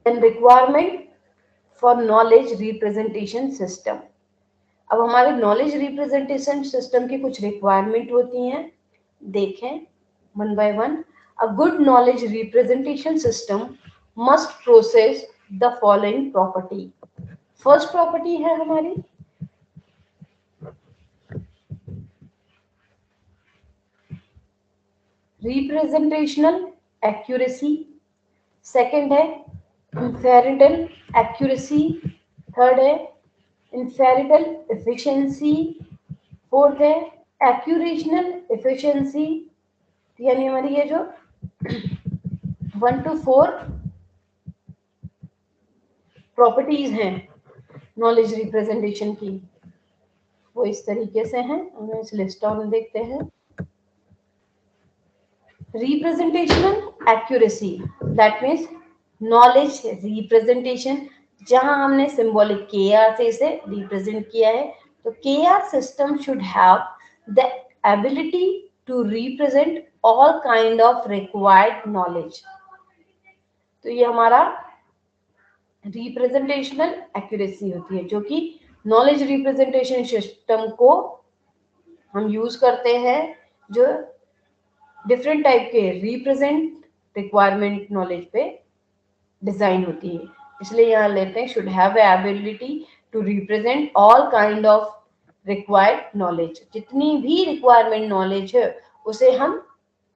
And requirement for knowledge representation system. अब हमारे knowledge representation system की कुछ रिक्वायरमेंट होती हैं, देखें one by one. A good knowledge representation system must process the following property. First property है हमारी रिप्रेजेंटेशनल एक्यूरेसी, सेकंड है इंफेरिटल एक्यूरेसी, थर्ड है इंफेरिटल एफिशिएंसी, फोर्थ है एक्यूरेशनल एफिशिएंसी। यानी हमारी ये जो 1 to 4 प्रॉपर्टीज हैं नॉलेज रिप्रेजेंटेशन की, वो इस तरीके से हैं। हम इस लिस्ट में देखते हैं। Representational accuracy that means knowledge representation, जहां हमने सिंबॉलिक के आर से इसे रिप्रेजेंट किया है, तो K R system should have the ability to represent all kind of required knowledge. तो ये हमारा रिप्रेजेंटेशनल एक्यूरेसी होती है, जो कि नॉलेज रिप्रेजेंटेशन सिस्टम को हम यूज करते हैं, जो डिफरेंट टाइप के रिप्रेजेंट रिक्वायरमेंट नॉलेज पे डिजाइन होती है। इसलिए यहाँ लेते हैं should have ability to represent all kind of required knowledge. जितनी भी रिक्वायरमेंट नॉलेज है उसे हम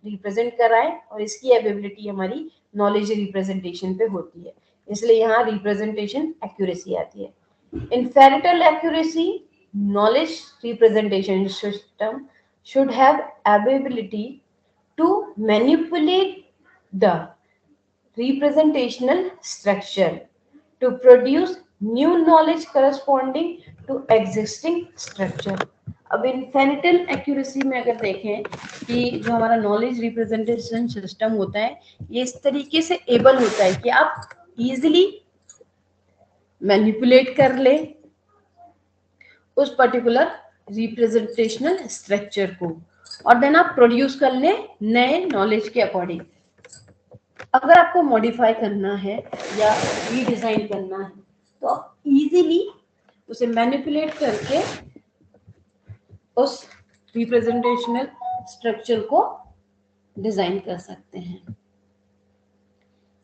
रिप्रेजेंट कराएं, और इसकी एबिलिटी हमारी नॉलेज रिप्रेजेंटेशन पे होती है। इसलिए यहाँ रिप्रेजेंटेशन एक्यूरेसी आती है। इंफेरिटल accuracy, knowledge representation system should have ability to manipulate the representational structure to produce new knowledge corresponding to existing structure। अब इनफेरिटल एक्यूरेसी में अगर देखें कि जो हमारा नॉलेज रिप्रेजेंटेशन सिस्टम होता है, ये इस तरीके से एबल होता है कि आप इजीली मैनिपुलेट कर ले उस पर्टिकुलर रिप्रेजेंटेशनल स्ट्रक्चर को, और देन आप प्रोड्यूस कर ले नए नॉलेज के अकॉर्डिंग। अगर आपको मॉडिफाई करना है या रीडिजाइन करना है, तो आप इजीली उसे मैनिपुलेट करके उस रिप्रेजेंटेशनल स्ट्रक्चर को डिजाइन कर सकते हैं।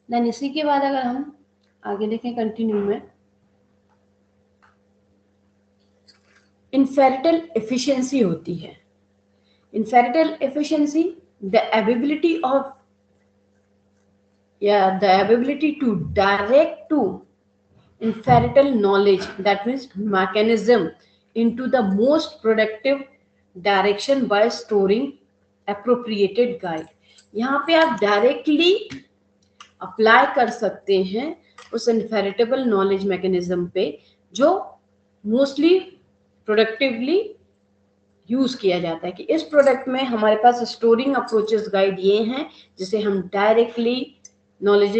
देन इसी के बाद अगर हम आगे देखें कंटिन्यू में, इनफेरिटल एफिशिएंसी होती है। Inferential efficiency the ability of the ability to direct to inferential knowledge, that means mechanism, into the most productive direction by storing appropriated guide। यहाँ पे आप डायरेक्टली अप्लाई कर सकते हैं उस इनफेरिटेबल नॉलेज मैकेनिज्म पे, जो मोस्टली प्रोडक्टिवली यूज किया जाता है। कि इस प्रोडक्ट में हमारे पास स्टोरिंग अप्रोचेस गाइड ये हैं जिसे हम डायरेक्टली नॉलेज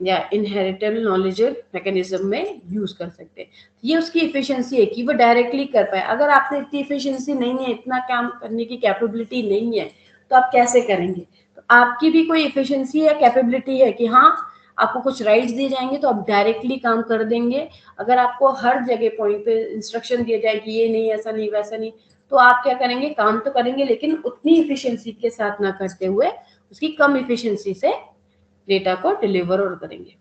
या इनहेरिटेबल नॉलेज मैकेनिज्म में यूज कर सकते हैं। ये उसकी एफिशिएंसी है कि वो डायरेक्टली कर पाए। अगर आपने इतनी एफिशिएंसी नहीं है, इतना काम करने की कैपेबिलिटी नहीं है, तो आप कैसे करेंगे? तो आपकी भी कोई एफिशिएंसी या कैपेबिलिटी है कि हाँ आपको कुछ राइट्स दिए जाएंगे तो आप डायरेक्टली काम कर देंगे। अगर आपको हर जगह पॉइंट पे इंस्ट्रक्शन दिए जाए कि ये नहीं, ऐसा नहीं, वैसा नहीं, तो आप क्या करेंगे? काम तो करेंगे लेकिन उतनी एफिशिएंसी के साथ ना करते हुए उसकी कम एफिशिएंसी से डेटा को डिलीवर और करेंगे।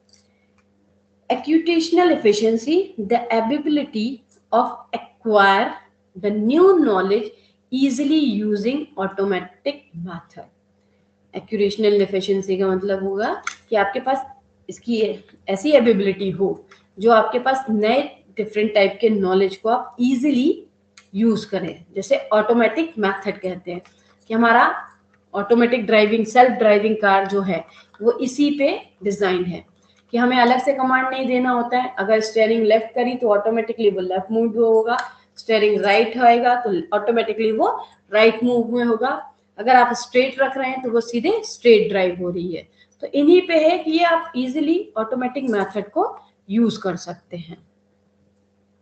Computational efficiency, the ability of acquire the new knowledge easily using automatic method। Computational efficiency का मतलब होगा कि आपके पास इसकी ऐसी एबिलिटी हो जो आपके पास नए डिफरेंट टाइप के नॉलेज को आप इजीली यूज करें। जैसे ऑटोमेटिक मेथड कहते हैं कि हमारा automatic driving, self driving car जो है वो इसी पे डिजाइन है कि हमें अलग से कमांड नहीं देना होता है। अगर स्टीयरिंग लेफ्ट करी तो ऑटोमेटिकली वो लेफ्ट मूव होगा, स्टीयरिंग राइट आएगा तो ऑटोमेटिकली वो राइट मूव में होगा। अगर आप स्ट्रेट रख रहे हैं तो वो सीधे स्ट्रेट ड्राइव हो रही है। तो इन्हीं पे है कि ये आप इजीली ऑटोमेटिक मेथड को यूज कर सकते हैं।